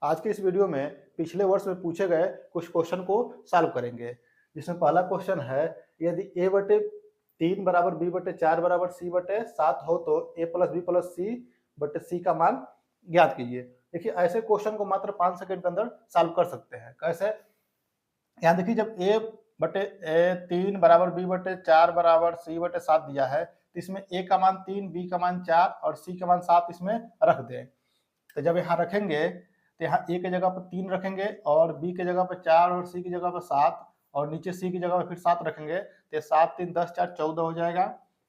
आज के इस वीडियो में पिछले वर्ष में पूछे गए कुछ क्वेश्चन को सॉल्व करेंगे, जिसमें पहला क्वेश्चन है यदि a बटे 3 बराबर b बटे 4 बराबर c बटे 7 हो तो a प्लस बी प्लस सी बटे c का मान ज्ञात कीजिए। देखिए ऐसे क्वेश्चन को मात्र 5 सेकंड के अंदर सॉल्व कर सकते हैं। कैसे? यहाँ देखिए जब a बटे 3 बराबर b बटे 4 बराबर c बटे 7 दिया है तो इसमें a का मान 3, b का मान 4 और c का मान 7 इसमें रख दें। तो जब यहाँ रखेंगे तो यहाँ a की जगह पर 3 रखेंगे और b की जगह पर 4 और c की जगह पर 7 और नीचे c की जगह पर फिर 7 रखेंगे तो 7 3 10 4 14 हो जाएगा।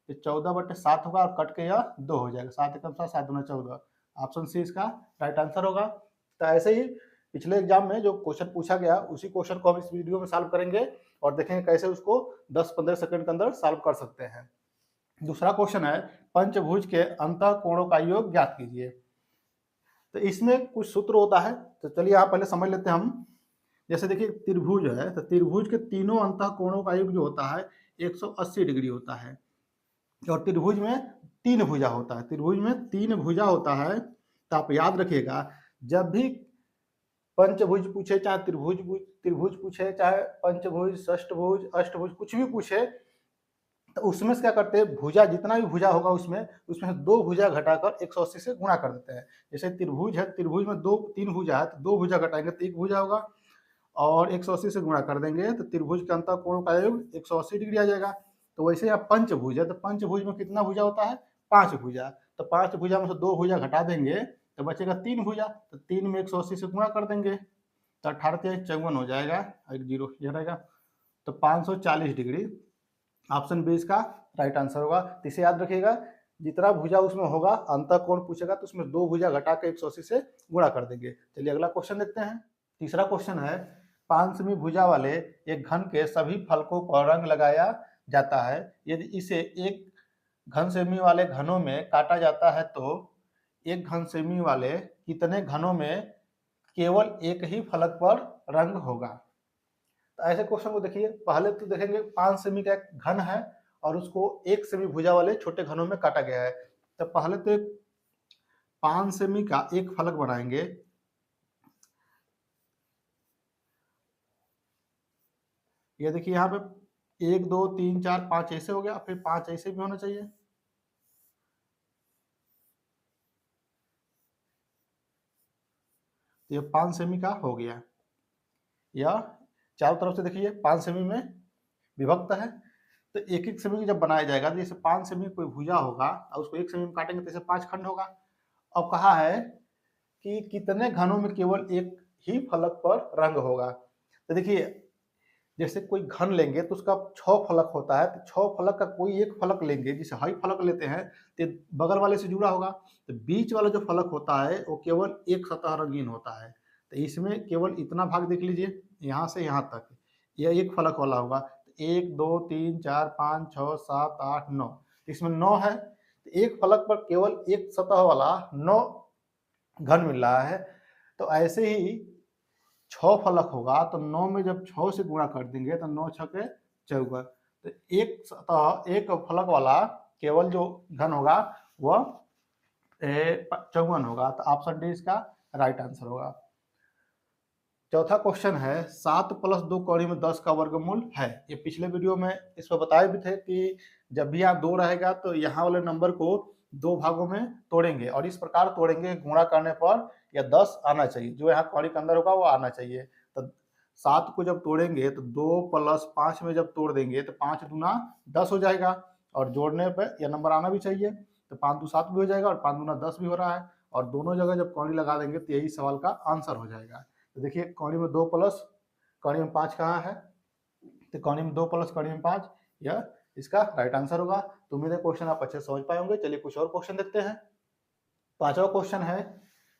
तो 14 बटे 7 होगा और कट के यह 2 हो जाएगा। 7 एकम 7 7 दूना 14। ऑप्शन सी इसका राइट आंसर होगा। तो ऐसे ही पिछले एग्जाम में जो क्वेश्चन पूछा गया उसी क्वेश्चन को हम इस वीडियो में सॉल्व करेंगे और देखेंगे कैसे उसको 10-15 सेकंड के अंदर सॉल्व कर सकते हैं। दूसरा क्वेश्चन है पंचभुज के अंतः कोणों का योग ज्ञात कीजिए। तो इसमें कुछ सूत्र होता है, तो चलिए आप पहले समझ लेते हैं हम। जैसे देखिए त्रिभुज है तो त्रिभुज के तीनों अंतः कोणों का योग जो होता है 180 डिग्री होता है और त्रिभुज में 3 भुजा होता है। त्रिभुज में 3 भुजा होता है तो आप याद रखिएगा जब भी पंचभुज पूछे, चाहे त्रिभुज पूछे, चाहे पंचभुज, षष्ठभुज, अष्टभुज कुछ भी पूछे तो उसमें से क्या करते हैं, भुजा जितना भी भुजा होगा उसमें से 2 भुजा घटाकर 180 से गुणा कर देते हैं। जैसे त्रिभुज है, त्रिभुज में 3 भुजा है तो 2 भुजा घटाएंगे तो 1 भुजा होगा और 180 से गुणा कर देंगे तो त्रिभुज के अंतः कोण का योग 180 डिग्री आ जाएगा। तो वैसे यहाँ पंचभुज है तो पंचभुज में कितना भुजा होता है, 5 भुजा। तो 5 भुजा में से 2 भुजा घटा देंगे तो बचेगा 3 भुजा। तो 3 में 180 से गुणा कर देंगे तो 18 54 हो जाएगा, एक जीरो यह रहेगा। तो 540 डिग्री ऑप्शन बी इसका राइट आंसर होगा। तो इसे याद रखिएगा जितना भुजा उसमें होगा अंतः कोण पूछेगा तो उसमें 2 भुजा घटा के 180 से गुणा कर देंगे। चलिए अगला क्वेश्चन देखते हैं। तीसरा क्वेश्चन है 5 सेमी भुजा वाले एक घन के सभी फलकों पर रंग लगाया जाता है। यदि इसे एक घन सेमी वाले घनों में काटा जाता है तो एक घन सेमी वाले कितने घनों में केवल एक ही फलक पर रंग होगा। तो ऐसे क्वेश्चन को देखिए, पहले तो देखेंगे 5 सेमी का एक घन है और उसको 1 सेमी भुजा वाले छोटे घनों में काटा गया है। तो पहले तो 5 सेमी का एक फलक बनाएंगे। ये देखिए यहाँ पे 1 2 3 4 5 ऐसे हो गया, फिर 5 ऐसे भी होना चाहिए। तो ये 5 सेमी का हो गया। यह चारों तरफ से देखिए 5 सेमी में विभक्त है। तो एक एक सेमी जब बनाया जाएगा तो जैसे 5 सेमी कोई भुजा होगा और उसको 1 सेमी में काटेंगे तो जैसे 5 खंड होगा। अब कहा है कि कितने घनों में केवल एक ही फलक पर रंग होगा। तो देखिए जैसे कोई घन लेंगे तो उसका 6 फलक होता है, तो 6 फलक का कोई एक फलक लेंगे, जैसे हाई फलक लेते हैं तो बगल वाले से जुड़ा होगा। तो बीच वाला जो फलक होता है वो केवल एक सतह रंगीन होता है। तो इसमें केवल इतना भाग देख लीजिए, यहाँ से यहाँ तक यह एक फलक वाला होगा। तो 1 2 3 4 5 6 7 8 9, इसमें 9 है। तो एक फलक पर केवल एक सतह वाला 9 घन मिल रहा है। तो ऐसे ही 6 फलक होगा तो 9 में जब 6 से गुणा कर देंगे तो 9 6 के 54। तो एक सतह एक फलक वाला केवल जो घन होगा वह 54 होगा। तो ऑप्शन डी इसका राइट आंसर होगा। चौथा क्वेश्चन है 7 + 2 कौड़ी में 10 का वर्गमूल है। ये पिछले वीडियो में इस पर बताए भी थे कि जब भी यहाँ 2 रहेगा तो यहाँ वाले नंबर को 2 भागों में तोड़ेंगे और इस प्रकार तोड़ेंगे गुणा करने पर या 10 आना चाहिए, जो यहाँ कौड़ी के अंदर होगा वो आना चाहिए। तो 7 को जब तोड़ेंगे तो 2 + 5 में जब तोड़ देंगे तो 5 दूना 10 हो जाएगा और जोड़ने पर यह नंबर आना भी चाहिए। तो 5 2 7 भी हो जाएगा और 5 दूना 10 भी हो रहा है और दोनों जगह जब कौड़ी लगा देंगे तो यही सवाल का आंसर हो जाएगा। तो देखिए कौड़ी में 2 प्लस कौड़ी में 5 कहाँ है, तो कौड़ी में 2 प्लस कौड़ी में 5, यह इसका राइट आंसर होगा। तो उम्मीद है क्वेश्चन आप अच्छे से समझ पाए होंगे। चलिए कुछ और क्वेश्चन देखते हैं। पांचवा क्वेश्चन है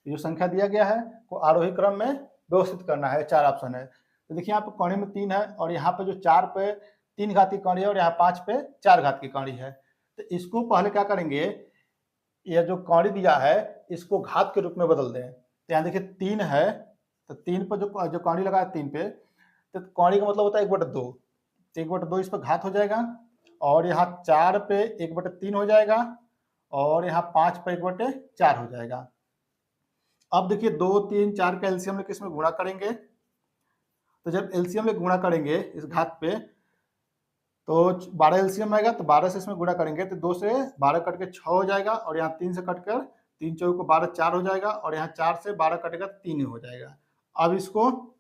जो संख्या दिया गया है को आरोही क्रम में व्यवस्थित करना है। 4 ऑप्शन है। तो देखिए यहाँ पे कौड़ी में 3 है और यहाँ पे जो 4 पे 3 घात की कौड़ी है और यहाँ 5 पे 4 घात की कौड़ी है। तो इसको पहले क्या करेंगे, यह जो कौड़ी दिया है इसको घात के रूप में बदल दें। तो यहाँ देखिए 3 है तो 3 पर जो कौड़ी लगा है 3 पे, तो कौड़ी का मतलब होता है 1/2। तो 1/2 इस पर घात हो जाएगा और यहाँ 4 पे 1/3 हो जाएगा और यहाँ 5 पे 1/4 हो जाएगा। अब देखिए 2, 3, 4 का एलसीएम लेके इसमें गुणा करेंगे, तो जब एलसीएम लेके गुणा करेंगे इस घात पे तो 12 एलसीएम आएगा, तो 12 से इसमें गुणा करेंगे तो 2 से 12 कट के 6 हो जाएगा, और यहाँ 3 से कट कर 3 चौको 12 4 हो जाएगा, और यहाँ 4 से 12 कटेगा 3 हो जाएगा। अब इसको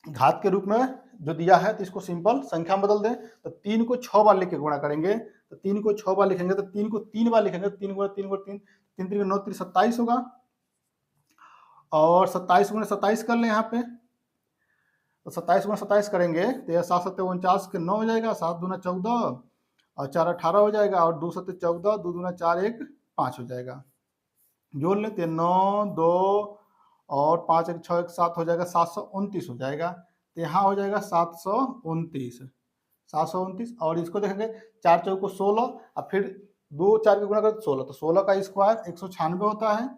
घात के रूप में जो दिया है तो इसको सिंपल संख्या में बदल दें, तो 3 को 6 बार लेके गुणा करेंगे, तो 3 को 6 बार लिखेंगे, तो 3 को 3 बार लिखेंगे, 3 गुणा 3 गुणा 3, 3 3 9 3 27 होगा, और 27 गुणा 27 कर लें यहाँ पे, तो 27 गुणा 27 करेंगे तो यह 7 7 49 के 9 हो जाएगा, 7 दूना 14 और 4 18 हो जाएगा, और 2 7 14, 2 दूना 4 1 5 हो जाएगा। जोड़ लेते हैं 9 2 और 5 1 6 1 7 हो जाएगा, 729 हो जाएगा। तो यहाँ हो जाएगा 729, और इसको देखेंगे 4 चौको 16, और फिर 2 4 के गुणा करें तो 16, तो 16 का स्क्वायर 196 होता है,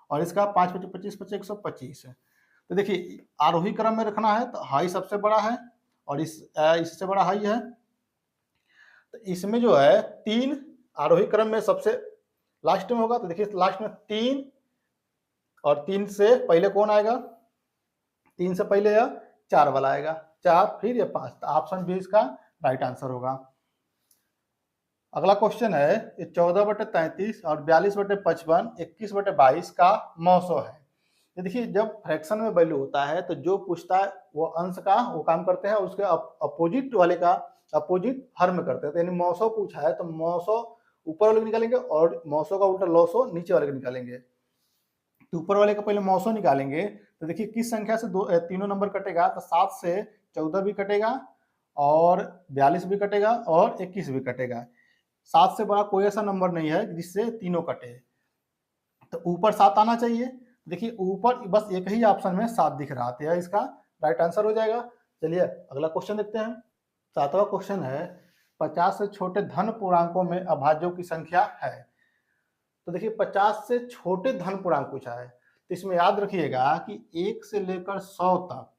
और इसका 5 25 25 25 125 है। तो देखिए आरोही क्रम में रखना है तो हाई सबसे बड़ा है, और इससे बड़ा हाई है, तो इसमें जो है 3 आरोही क्रम में सबसे लास्ट में होगा, तो देखिए लास्ट में 3, और 3 से पहले कौन आएगा, 3 से पहले यह 4 वाला आएगा, 4 फिर ये 5, तो ऑप्शन बी इसका राइट आंसर होगा। अगला क्वेश्चन है 14/33 और 42/55 21/22 का मौसो है। तो देखिए जब फ्रैक्शन में वैल्यू होता है तो जो पूछता है वो अंश का वो काम करते हैं, और उसके अपोजिट वाले का अपोजिट हर में करते हैं। तो यानी मौसो पूछा है तो मौसो ऊपर वाले को निकालेंगे, और मौसो का उल्टा लौसो नीचे वाले को निकालेंगे। तो ऊपर वाले का पहले मौसो निकालेंगे, तो देखिए किस संख्या से तीनों नंबर कटेगा, तो 7 से 14 भी कटेगा, और 42 भी कटेगा, और 21 भी कटेगा। 7 से बड़ा कोई ऐसा नंबर नहीं है जिससे तीनों कटे, तो ऊपर 7 आना चाहिए। देखिए ऊपर बस एक ही ऑप्शन में 7 दिख रहा था, इसका राइट आंसर हो जाएगा। चलिए अगला क्वेश्चन देखते हैं। 7वां क्वेश्चन है 50 से छोटे धन पूर्णांकों में अभाज्यों की संख्या है। तो देखिए 50 से छोटे धन पूर्णांक पूछा है, तो इसमें याद रखिएगा कि 1 से लेकर 100 तक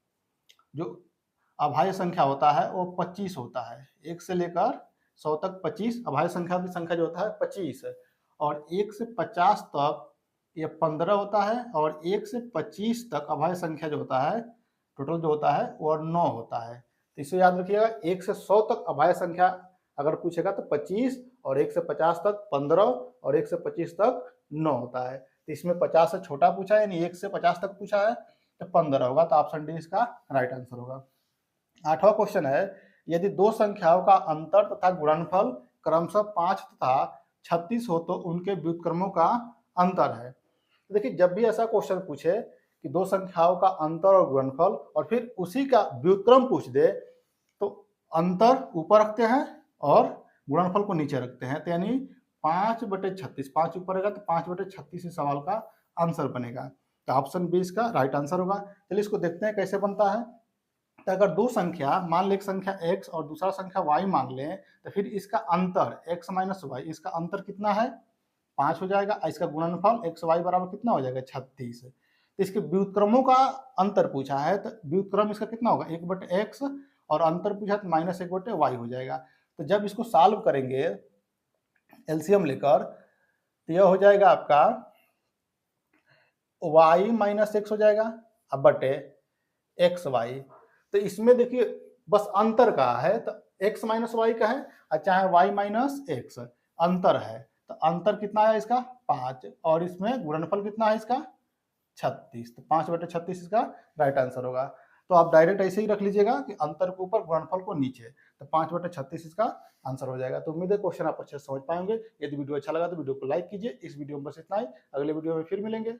जो अभाज्य संख्या होता है वो 25 होता है। 1 से लेकर 100 तक 25, अभाज्य संख्या की संख्या जो होता है 25 है, और 1 से 50 तक ये 15 होता है, और 1 से 25 तक अभाज्य संख्या जो होता है टोटल जो होता है वो 9 होता है। तो इसे याद रखिएगा 1 से 100 तक अभाज्य संख्या अगर पूछेगा तो 25, और 1 से 50 तक 15, और 1 से 25 तक 9 होता है। तो इसमें 50 से छोटा पूछा है, यानी 1 से 50 तक पूछा है तो 15 होगा, तो ऑप्शन डी इसका राइट आंसर होगा। 8वां क्वेश्चन है यदि दो संख्याओं का अंतर तथा गुणनफल क्रमशः 5 तथा 36 हो तो उनके व्युत्क्रमों का अंतर है। तो देखिए जब भी ऐसा क्वेश्चन पूछे कि दो संख्याओं का अंतर और गुणनफल और फिर उसी का व्युत्क्रम पूछ दे, तो अंतर ऊपर रखते हैं और गुणनफल को नीचे रखते हैं, तो यानी 5/36, 5 ऊपर रहेगा तो 5/36 इस सवाल का आंसर बनेगा। तो ऑप्शन बी इसका राइट आंसर होगा। चलिए इसको देखते हैं कैसे बनता है। तो अगर दो संख्या मान लें, एक संख्या x और दूसरा संख्या y मान लें, तो फिर इसका अंतर x माइनस वाई, इसका अंतर कितना है 5 हो जाएगा, इसका गुणनफल x y बराबर कितना हो जाएगा 36। तो इसके व्युत्क्रमों का अंतर पूछा है, तो व्युत्क्रम इसका कितना होगा 1/x, और अंतर पूछा है तो -1/y हो जाएगा। तो जब इसको सॉल्व करेंगे एलसीएम लेकर तो यह हो जाएगा आपका y माइनस एक्स हो जाएगा अब बटे एक्स वाई। तो इसमें देखिए बस अंतर का है, तो x माइनस वाई का है और चाहे y माइनस एक्स, अंतर है, तो अंतर कितना है इसका 5, और इसमें गुणनफल कितना है इसका 36, तो 5/36 इसका राइट आंसर होगा। तो आप डायरेक्ट ऐसे ही रख लीजिएगा कि अंतर के ऊपर गुणनफल को नीचे, तो 5/36 इसका आंसर हो जाएगा। तो उम्मीद है क्वेश्चन आप अच्छे से समझ पाएंगे। यदि वीडियो अच्छा लगा तो वीडियो को लाइक कीजिए। इस वीडियो में बस इतना ही, अगले वीडियो में फिर मिलेंगे।